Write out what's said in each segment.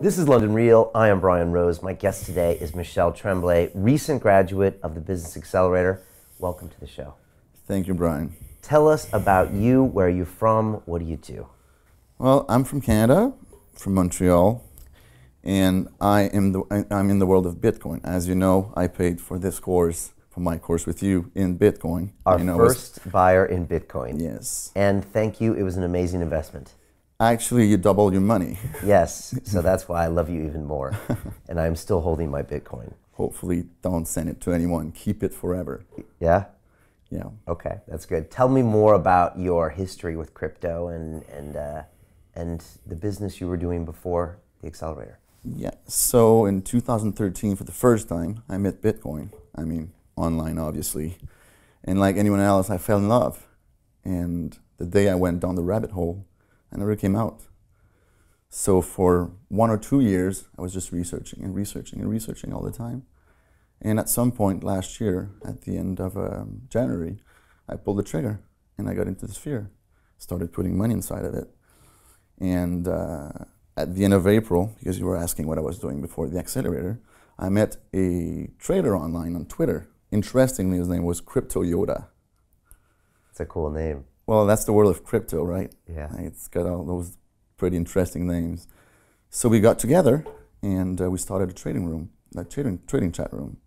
This is London Real. I am Brian Rose. My guest today is Michel Tremblay, recent graduate of the Business Accelerator. Welcome to the show. Thank you, Brian. Tell us about you. Where are you from? What do you do? Well, I'm from Canada, from Montreal, and I'm in the world of Bitcoin. As you know, I paid for this course, for my course with you, in Bitcoin. Our first buyer in Bitcoin. Yes. And thank you. It was an amazing investment. Actually, you doubled your money. Yes, so that's why I love you even more. And I'm still holding my Bitcoin. Hopefully, don't send it to anyone. Keep it forever. Yeah? Yeah. Okay, that's good. Tell me more about your history with crypto and the business you were doing before the accelerator. Yeah. So in 2013, for the first time, I met Bitcoin. I mean, online, obviously. And like anyone else, I fell in love. And the day I went down the rabbit hole, I never came out. So for 1 or 2 years, I was just researching and researching and researching all the time. And at some point last year, at the end of January, I pulled the trigger and I got into the sphere. Started putting money inside of it. And at the end of April, because you were asking what I was doing before the accelerator, I met a trader online on Twitter. Interestingly, his name was Crypto Yoda. It's a cool name. Well, that's the world of crypto, right? Yeah. It's got all those pretty interesting names. So we got together and we started a trading room, a trading chat room.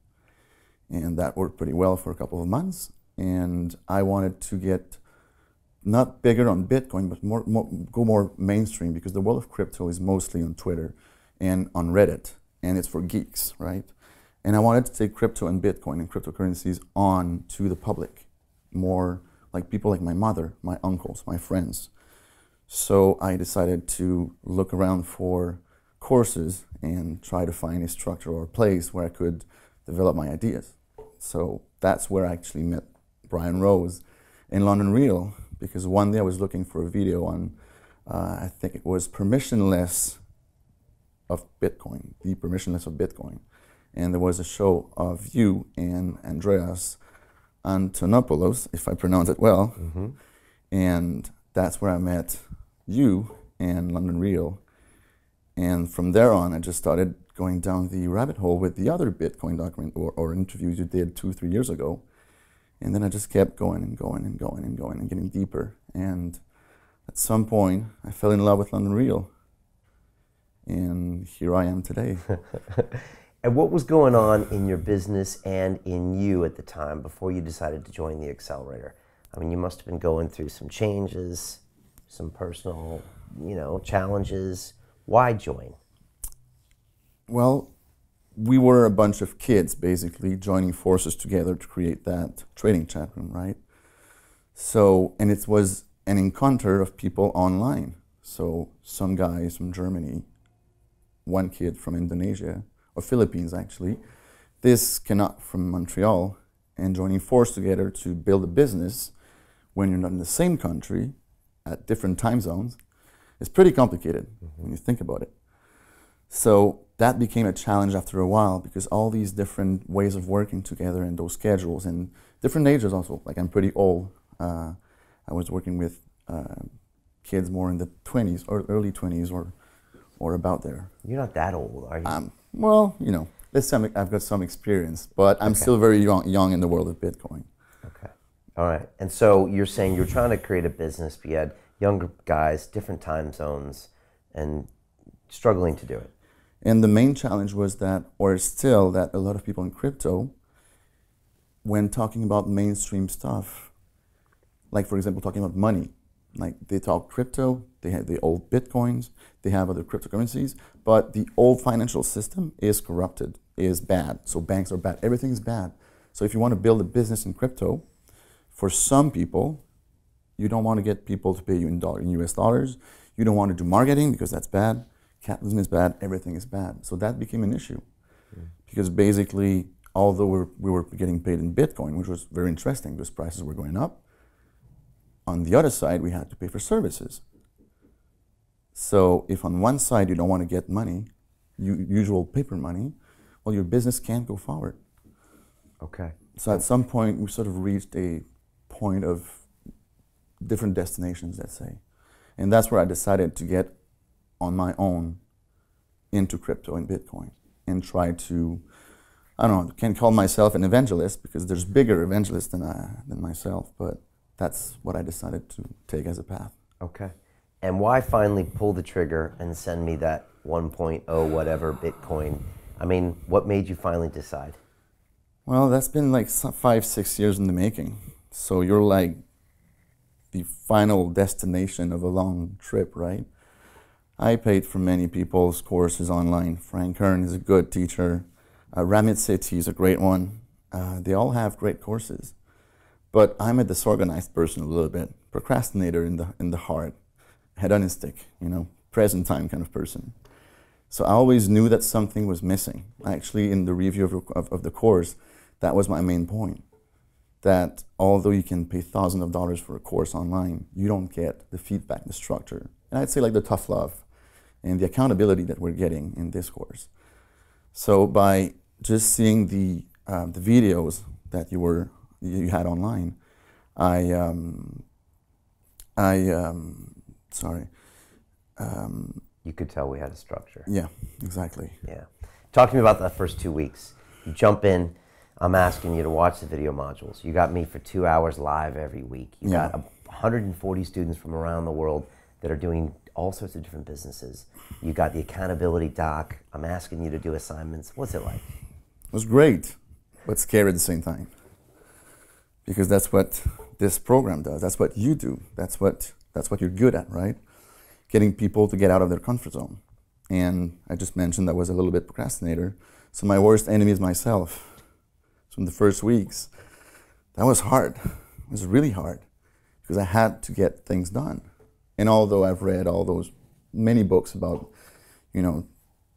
And that worked pretty well for a couple of months. And I wanted to get not bigger on Bitcoin, but go more mainstream, because the world of crypto is mostly on Twitter and on Reddit, and it's for geeks, right? And I wanted to take crypto and Bitcoin and cryptocurrencies on to the public, more like people like my mother, my uncles, my friends. So I decided to look around for courses and try to find a structure or a place where I could develop my ideas. So that's where I actually met Brian Rose in London Real, because one day I was looking for a video on, I think it was permissionless of Bitcoin, the permissionless of Bitcoin. And there was a show of you and Andreas Antonopoulos, if I pronounce it well. Mm-hmm. And that's where I met you and London Real. And from there on, I just started going down the rabbit hole with the other Bitcoin document or interviews you did 2-3 years ago. And then I just kept going and going and going and going and getting deeper. And at some point, I fell in love with London Real. And here I am today. And what was going on in your business and in you at the time before you decided to join the accelerator? I mean, you must have been going through some changes, some personal, challenges. Why join? Well, we were a bunch of kids, basically, joining forces together to create that trading chat room, right? So, and it was an encounter of people online. So some guys from Germany, one kid from Indonesia, or Philippines actually, this cannot from Montreal, and joining forces together to build a business when you're not in the same country at different time zones is pretty complicated when you think about it. So that became a challenge after a while, because all these different ways of working together and those schedules and different ages also, like I'm pretty old. I was working with kids more in the 20s or early 20s or about there. You're not that old, are you? Well, I've got some experience, but I'm still very young in the world of Bitcoin. Okay. All right. And so you're saying you're trying to create a business, but you had younger guys, different time zones, and struggling to do it. And the main challenge was that, or still, that a lot of people in crypto, when talking about mainstream stuff, like for example, talking about money, like they talk crypto, they have the old Bitcoins, they have other cryptocurrencies, but the old financial system is corrupted, is bad. So banks are bad, everything is bad. So if you want to build a business in crypto, for some people, you don't want to get people to pay you in US dollars. You don't want to do marketing because that's bad. Capitalism is bad, everything is bad. So that became an issue. Because basically, although we were getting paid in Bitcoin, which was very interesting because prices were going up, on the other side, we had to pay for services. So if on one side you don't want to get money, usual paper money, well, your business can't go forward. Okay. So at some point, we sort of reached a point of different destinations, let's say. And that's where I decided to get on my own into crypto and Bitcoin and try to, I don't know, can't call myself an evangelist because there's bigger evangelists than myself, but that's what I decided to take as a path. Okay. And why finally pull the trigger and send me that 1.0 whatever Bitcoin? I mean, what made you finally decide? Well, that's been like 5-6 years in the making. So you're like the final destination of a long trip, right? I paid for many people's courses online. Frank Kern is a good teacher. Ramit Sethi is a great one. They all have great courses. But I'm a disorganized person a little bit, procrastinator in the heart, hedonistic, present time kind of person. So I always knew that something was missing. Actually, in the review of the course, that was my main point. That although you can pay thousands of dollars for a course online, you don't get the feedback, the structure, and I'd say like the tough love and the accountability that we're getting in this course. So by just seeing the videos that you had online, You could tell we had a structure. Yeah, exactly. Yeah. Talk to me about that first 2 weeks. You jump in, I'm asking you to watch the video modules. You got me for 2 hours live every week. You got 140 students from around the world that are doing all sorts of different businesses. You got the accountability doc. I'm asking you to do assignments. What's it like? It was great, but scary at the same time. Because that's what this program does. That's what you do. That's what you're good at, right? Getting people to get out of their comfort zone. And I just mentioned I was a little bit procrastinator. So my worst enemy is myself. So in the first weeks, that was hard. It was really hard because I had to get things done. And although I've read all those many books about,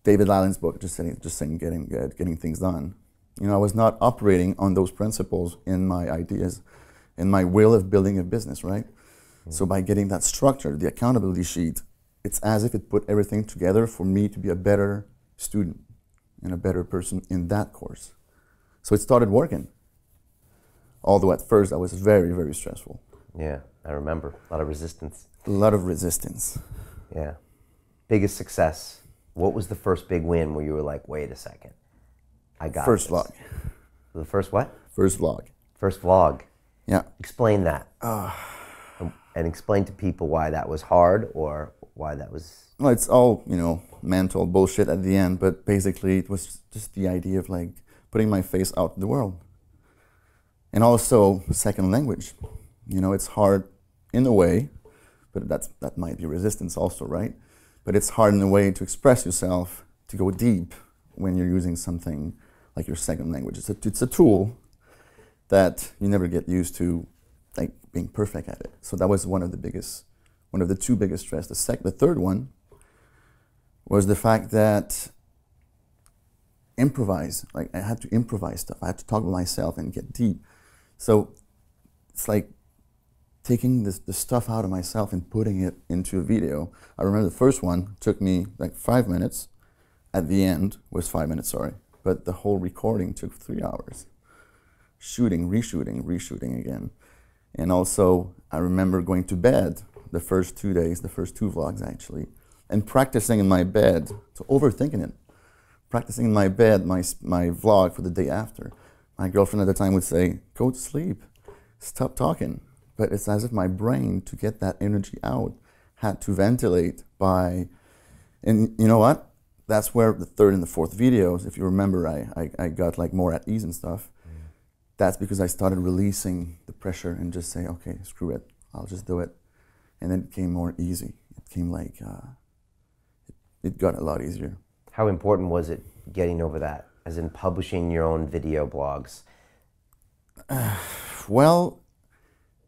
David Allen's book, just saying getting things done, I was not operating on those principles in my ideas, in my will of building a business, right? So by getting that structure, the accountability sheet, it's as if it put everything together for me to be a better student and a better person in that course. So it started working. Although at first I was very, very stressful. Yeah, I remember. A lot of resistance. A lot of resistance. Yeah. Biggest success. What was the first big win where you were like, wait a second, I got First this? vlog. The first what? First vlog. First vlog. Yeah. Explain that. And explain to people why that was hard or why that was... Well, it's all, mental bullshit at the end, but basically it was just the idea of like putting my face out in the world. And also second language. It's hard in a way, but that might be resistance also, right? But it's hard in a way to express yourself, to go deep when you're using something like your second language. It's a tool that you never get used to, like being perfect at it. So that was one of the two biggest stress. The third one was the fact that I had to improvise stuff. I had to talk to myself and get deep. So it's like taking the stuff out of myself and putting it into a video. I remember the first one took me like 5 minutes. At the end was 5 minutes, sorry. But the whole recording took 3 hours. Shooting, reshooting again. And also, I remember going to bed the first 2 days, the first 2 vlogs actually, and practicing in my bed, so overthinking it. Practicing in my bed, my vlog for the day after. My girlfriend at the time would say, go to sleep, stop talking. But it's as if my brain, to get that energy out, had to ventilate by, and you know what? That's where the third and the fourth videos, if you remember, I got like more at ease and stuff. That's because I started releasing the pressure and just say, okay, screw it, I'll just do it. And then it became more easy. It came like, it got a lot easier. How important was it getting over that, as in publishing your own video blogs? Well,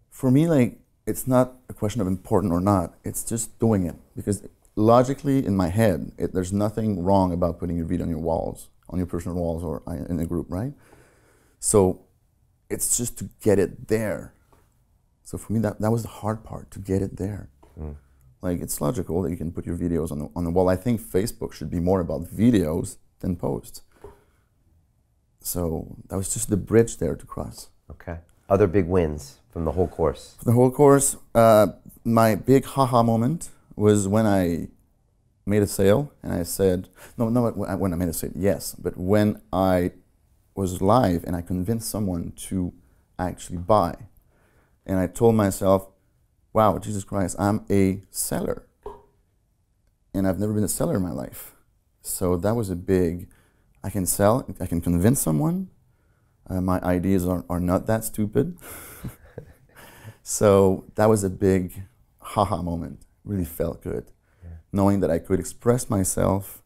for me, like, it's not a question of important or not, it's just doing it. Because logically, in my head, there's nothing wrong about putting your video on your walls, on your personal walls or in a group, right? So it's just to get it there. So for me, that was the hard part, to get it there. Like, it's logical that you can put your videos on the wall. I think Facebook should be more about videos than posts. So that was just the bridge there to cross. Okay. Other big wins from the whole course? For the whole course, my big haha moment was when I made a sale, and I said, no, when I made a sale, yes, but when I was live and I convinced someone to actually buy, and I told myself, wow, Jesus Christ, I'm a seller, and I've never been a seller in my life. So that was a big, I can sell, I can convince someone, my ideas are not that stupid. So that was a big haha moment, really felt good. Knowing that I could express myself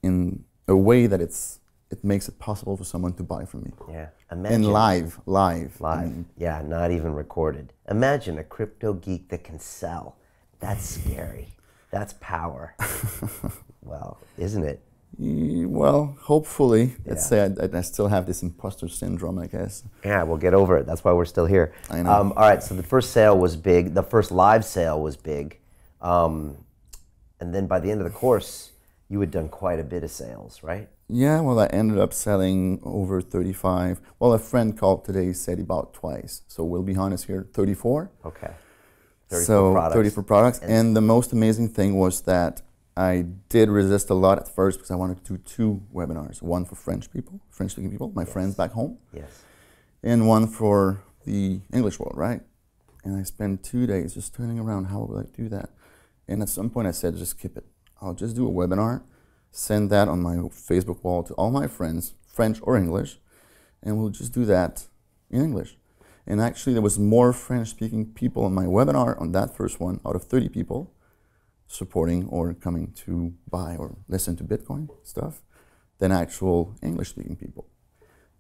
in a way that it makes it possible for someone to buy from me. Yeah, imagine. And live. Yeah, not even recorded. Imagine a crypto geek that can sell. That's scary. That's power. Well, isn't it? Well, hopefully. Let's say I still have this imposter syndrome, I guess. Yeah, we'll get over it. That's why we're still here. I know. All right, so the first sale was big. The first live sale was big. And then by the end of the course, you had done quite a bit of sales, right? Yeah, well, I ended up selling over 35. Well, a friend called today, said he bought twice. So we'll be honest here, 34. Okay. 34 products. 34 products. And the most amazing thing was that I did resist a lot at first because I wanted to do 2 webinars. One for French-speaking people, my friends back home. Yes. And one for the English world, right? And I spent 2 days just turning around, how would I do that? And at some point I said, just skip it. I'll just do a webinar, send that on my Facebook wall to all my friends, French or English, and we'll just do that in English. And actually there was more French-speaking people on my webinar on that first one out of 30 people supporting or coming to buy or listen to Bitcoin stuff than actual English-speaking people.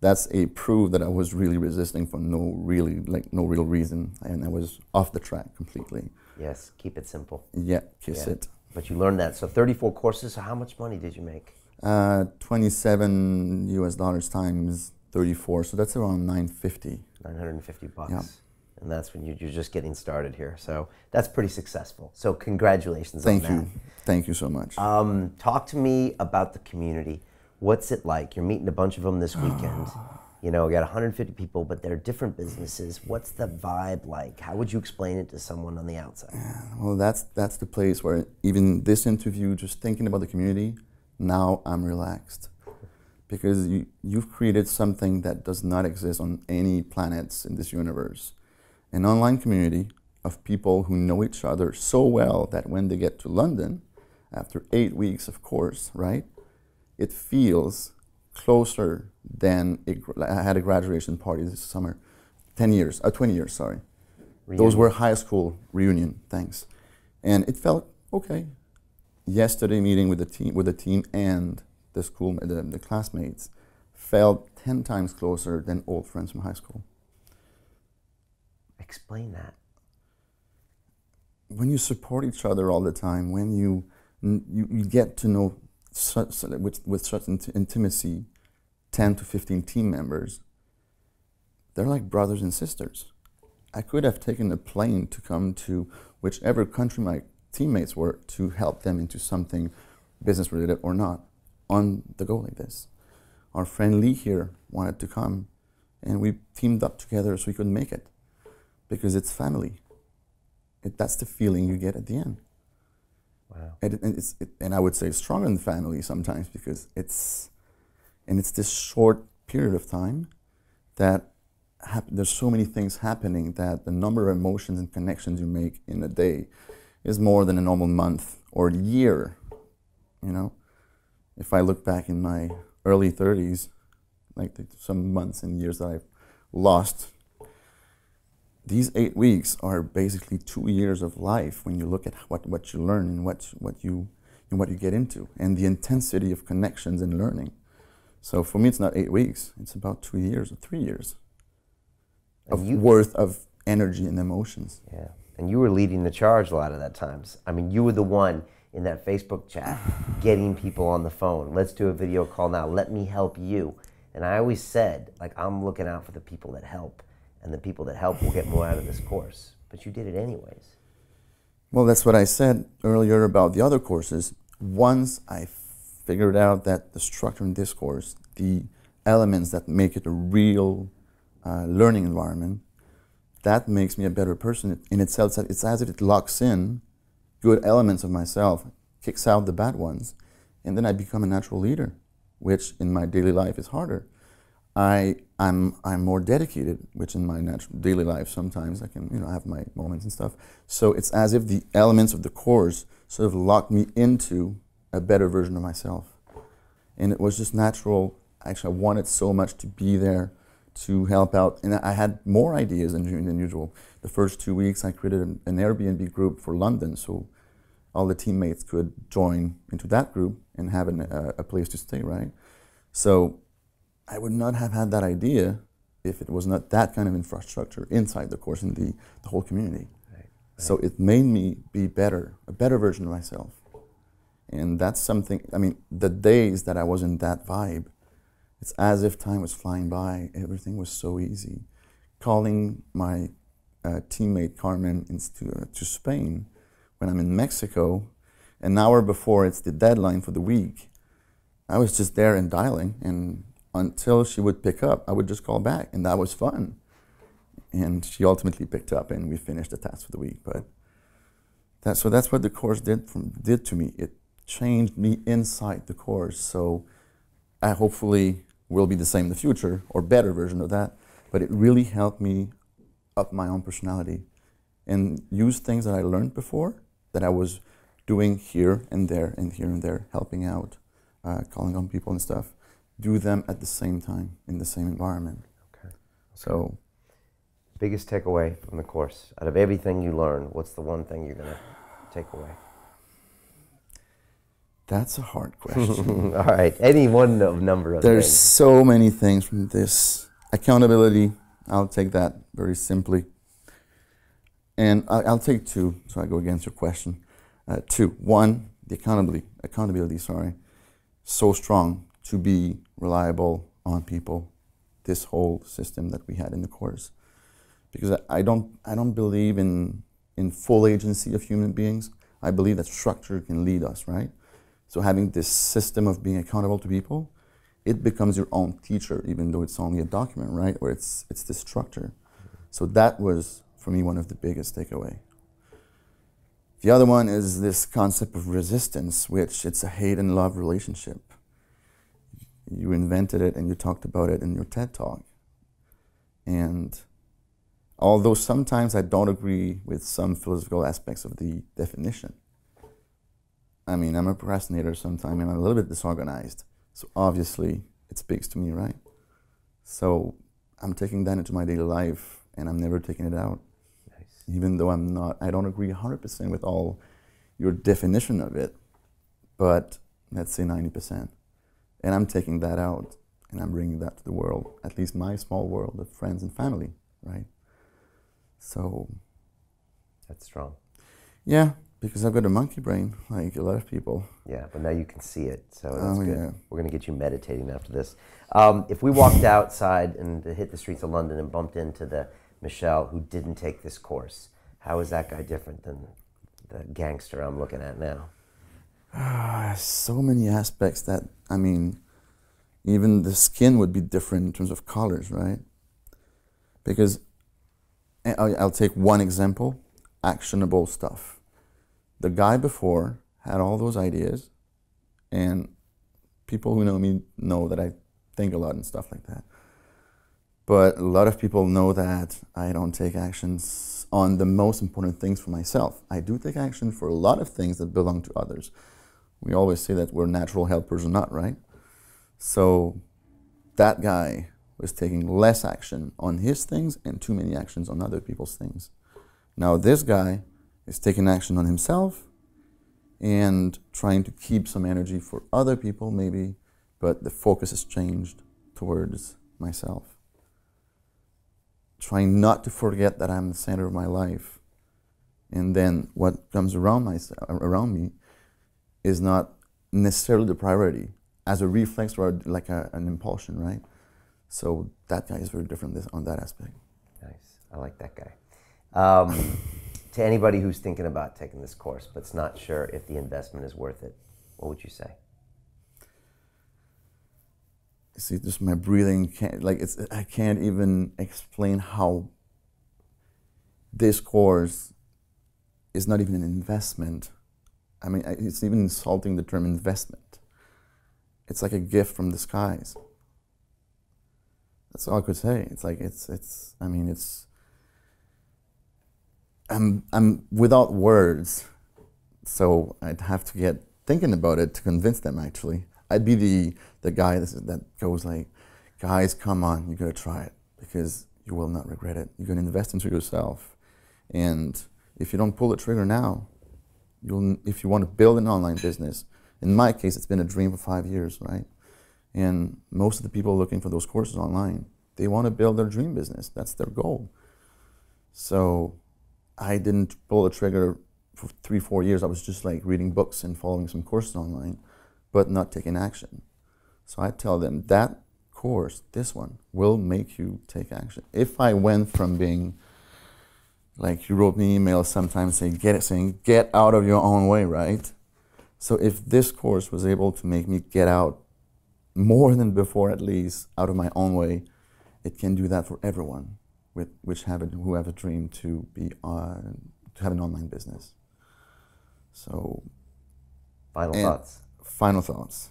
That's a proof that I was really resisting for no real reason, and I was off the track completely. Yes, keep it simple. Yeah, kiss it. But you learned that. So 34 courses, so how much money did you make? 27 US dollars times 34, so that's around 950. 950 bucks. Yeah. And that's when you're just getting started here. So that's pretty successful. So congratulations on that. Thank you. Thank you so much. Talk to me about the community. What's it like? You're meeting a bunch of them this weekend. You know, we got 150 people, but they're different businesses. What's the vibe like? How would you explain it to someone on the outside? Well, that's the place where even this interview, just thinking about the community, now I'm relaxed. Because you've created something that does not exist on any planets in this universe. An online community of people who know each other so well that when they get to London, after 8 weeks of course, right, it feels closer than I had a graduation party this summer, 20 years, sorry. Reunion. Those were high school reunion, thanks. And it felt okay. Yesterday meeting with the team and the classmates felt 10 times closer than old friends from high school. Explain that. When you support each other all the time, when you get to know with such intimacy 10 to 15 team members, they're like brothers and sisters. I could have taken a plane to come to whichever country my teammates were to help them into something business related or not on the go like this. Our friend Lee here wanted to come and we teamed up together so we could make it because it's family. That's the feeling you get at the end. Wow. And I would say it's stronger than family sometimes because it's this short period of time that there's so many things happening that the number of emotions and connections you make in a day is more than a normal month or year, you know? If I look back in my early 30s, like some months and years that I've lost, these 8 weeks are basically 2 years of life when you look at what you learn and what you get into and the intensity of connections and learning. So for me, it's not 8 weeks; it's about 2 years or 3 years worth of energy and emotions. Yeah, and you were leading the charge a lot of that times. I mean, you were the one in that Facebook chat getting people on the phone. Let's do a video call now. Let me help you. And I always said, like, I'm looking out for the people that help. And the people that help will get more out of this course. But you did it anyways. Well, that's what I said earlier about the other courses. Once I figured out that the structure in this course, the elements that make it a real learning environment, that makes me a better person in itself. It's as if it locks in good elements of myself, kicks out the bad ones, and then I become a natural leader, which in my daily life is harder. I'm more dedicated, which in my natural daily life sometimes I can have my moments and stuff. So it's as if the elements of the course sort of locked me into a better version of myself, and it was just natural. Actually, I wanted so much to be there to help out, and I had more ideas than usual. The first 2 weeks I created an Airbnb group for London, so all the teammates could join into that group and have a place to stay, right? So I would not have had that idea if it was not that kind of infrastructure inside the course and the whole community. Right. So it made me be better, a better version of myself. And that's something, I mean, the days that I was in that vibe, it's as if time was flying by. Everything was so easy. Calling my teammate Carmen to Spain when I'm in Mexico, an hour before it's the deadline for the week, I was just there and dialing, and until she would pick up, I would just call back, and that was fun. And she ultimately picked up, and we finished the task for the week. But that's what the course did to me. It changed me inside the course. So I hopefully will be the same in the future, or better version of that. But it really helped me up my own personality and use things that I learned before that I was doing here and there and here and there, helping out, calling on people and stuff. Do them at the same time in the same environment. Okay. So, biggest takeaway from the course, out of everything you learned, what's the one thing you're going to take away? That's a hard question. All right, any one number of There's things. so many things from this. Accountability, I'll take that very simply. And I'll take two, so I go against your question. Two. One, the accountability, so strong to be reliable on people, this whole system that we had in the course. Because I don't believe in full agency of human beings. I believe that structure can lead us, right? So having this system of being accountable to people, it becomes your own teacher, even though it's only a document, right? Or it's this structure. So that was, for me, one of the biggest takeaway. The other one is this concept of resistance, which it's a hate and love relationship. You invented it and you talked about it in your TED Talk. And although sometimes I don't agree with some philosophical aspects of the definition, I mean, I'm a procrastinator sometimes and I'm a little bit disorganized. So obviously it speaks to me, right? So I'm taking that into my daily life and I'm never taking it out. Nice. Even though I don't agree 100% with all your definition of it, but let's say 90%. And I'm taking that out and I'm bringing that to the world, at least my small world of friends and family, right? So. That's strong. Yeah, because I've got a monkey brain, like a lot of people. Yeah, but now you can see it, so that's good. Yeah. We're going to get you meditating after this. If we walked outside and hit the streets of London and bumped into the Michel who didn't take this course, how is that guy different than the gangster I'm looking at now? So many aspects that, I mean, even the skin would be different in terms of colors, right? Because I'll take one example, actionable stuff. The guy before had all those ideas, and people who know me know that I think a lot and stuff like that. But a lot of people know that I don't take actions on the most important things for myself. I do take action for a lot of things that belong to others. We always say that we're natural helpers or not, right? So that guy was taking less action on his things and too many actions on other people's things. Now this guy is taking action on himself and trying to keep some energy for other people maybe, but the focus has changed towards myself. Trying not to forget that I'm the center of my life, and then what comes around me is not necessarily the priority, as a reflex or like an impulsion, right? So that guy is very different on that aspect. Nice, I like that guy. To anybody who's thinking about taking this course but's not sure if the investment is worth it, what would you say? See, just my breathing I can't even explain how this course is not even an investment. I mean, it's even insulting the term investment. It's like a gift from the skies. That's all I could say. It's like, I mean, I'm without words, so I'd have to get thinking about it to convince them, actually. I'd be the guy that goes like, guys, come on, you gotta try it, because you will not regret it. You're gonna invest into yourself. And if you don't pull the trigger now, if you want to build an online business, in my case, it's been a dream for 5 years, right? And most of the people looking for those courses online, they want to build their dream business. That's their goal. So I didn't pull the trigger for 3-4 years. I was just like reading books and following some courses online, but not taking action. So I tell them that course, this one, will make you take action. If I went from being, like you wrote me an email sometimes saying, get out of your own way, right? So if this course was able to make me get out more than before, at least, out of my own way, it can do that for everyone who have a dream to have an online business. So, Final thoughts. Final thoughts.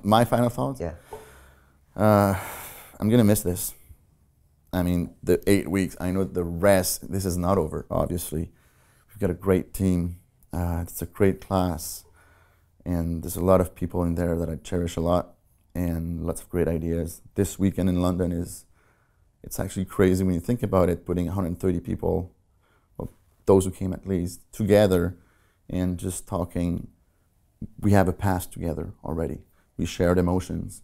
My final thoughts? Yeah. I'm gonna miss this. I mean, the 8 weeks, I know the rest, this is not over, obviously. We've got a great team. It's a great class. And there's a lot of people in there that I cherish a lot, and lots of great ideas. This weekend in London it's actually crazy when you think about it, putting 130 people, well, those who came at least, together and just talking. We have a past together already. We shared emotions.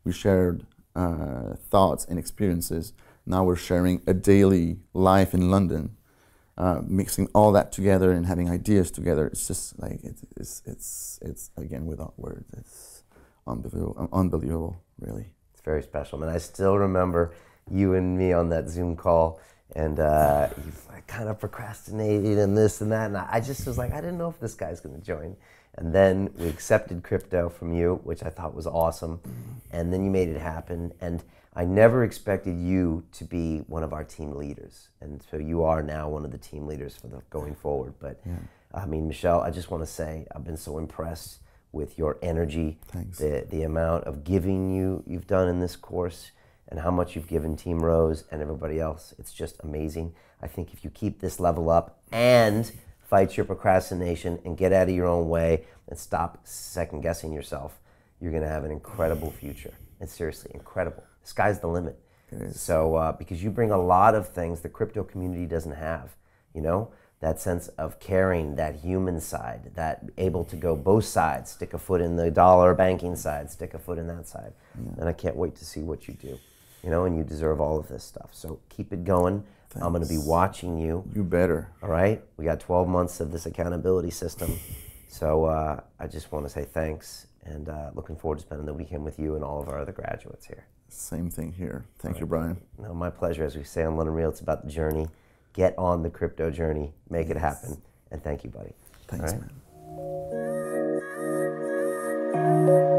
We shared thoughts and experiences. Now we're sharing a daily life in London, mixing all that together and having ideas together. It's just like, it's again, without words. It's unbelievable, really. It's very special. I mean, I still remember you and me on that Zoom call, and you kind of procrastinated and this and that, and I just was like, I didn't know if this guy's going to join. And then we accepted crypto from you, which I thought was awesome, and then you made it happen. And I never expected you to be one of our team leaders, and so you are now one of the team leaders for the going forward. But yeah. I mean, Michel, I just want to say I've been so impressed with your energy. Thanks. The amount of giving you've done in this course, and how much you've given Team Rose and everybody else. It's just amazing. I think if you keep this level up and fight your procrastination and get out of your own way and stop second guessing yourself, you're gonna have an incredible future. And seriously, incredible. The sky's the limit. So, because you bring a lot of things the crypto community doesn't have, you know? That sense of caring, that human side, that able to go both sides, stick a foot in the dollar banking side, stick a foot in that side. Yeah. And I can't wait to see what you do, you know, and you deserve all of this stuff. So keep it going. Thanks. I'm gonna be watching you. You better. All right? We got 12 months of this accountability system. So I just wanna say thanks, and looking forward to spending the weekend with you and all of our other graduates here. Same thing here. Thank you, Brian. No, my pleasure. As we say on London Real, it's about the journey. Get on the crypto journey, make it happen, and thank you, buddy. Thanks, right? man.